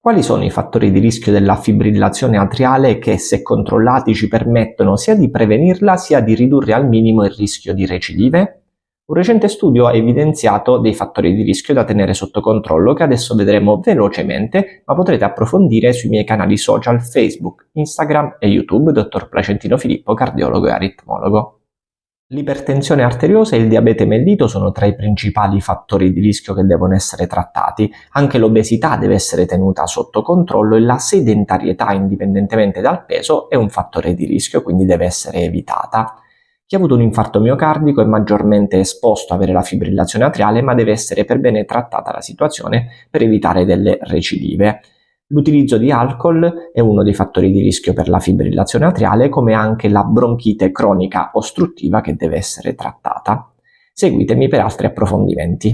Quali sono i fattori di rischio della fibrillazione atriale che, se controllati, ci permettono sia di prevenirla sia di ridurre al minimo il rischio di recidive? Un recente studio ha evidenziato dei fattori di rischio da tenere sotto controllo che adesso vedremo velocemente, ma potrete approfondire sui miei canali social Facebook, Instagram e YouTube, Dottor Placentino Filippo, cardiologo e aritmologo. L'ipertensione arteriosa e il diabete mellito sono tra i principali fattori di rischio che devono essere trattati. Anche l'obesità deve essere tenuta sotto controllo e la sedentarietà, indipendentemente dal peso, è un fattore di rischio, quindi deve essere evitata. Chi ha avuto un infarto miocardico è maggiormente esposto ad avere la fibrillazione atriale, ma deve essere per bene trattata la situazione per evitare delle recidive. L'utilizzo di alcol è uno dei fattori di rischio per la fibrillazione atriale, come anche la bronchite cronica ostruttiva che deve essere trattata. Seguitemi per altri approfondimenti.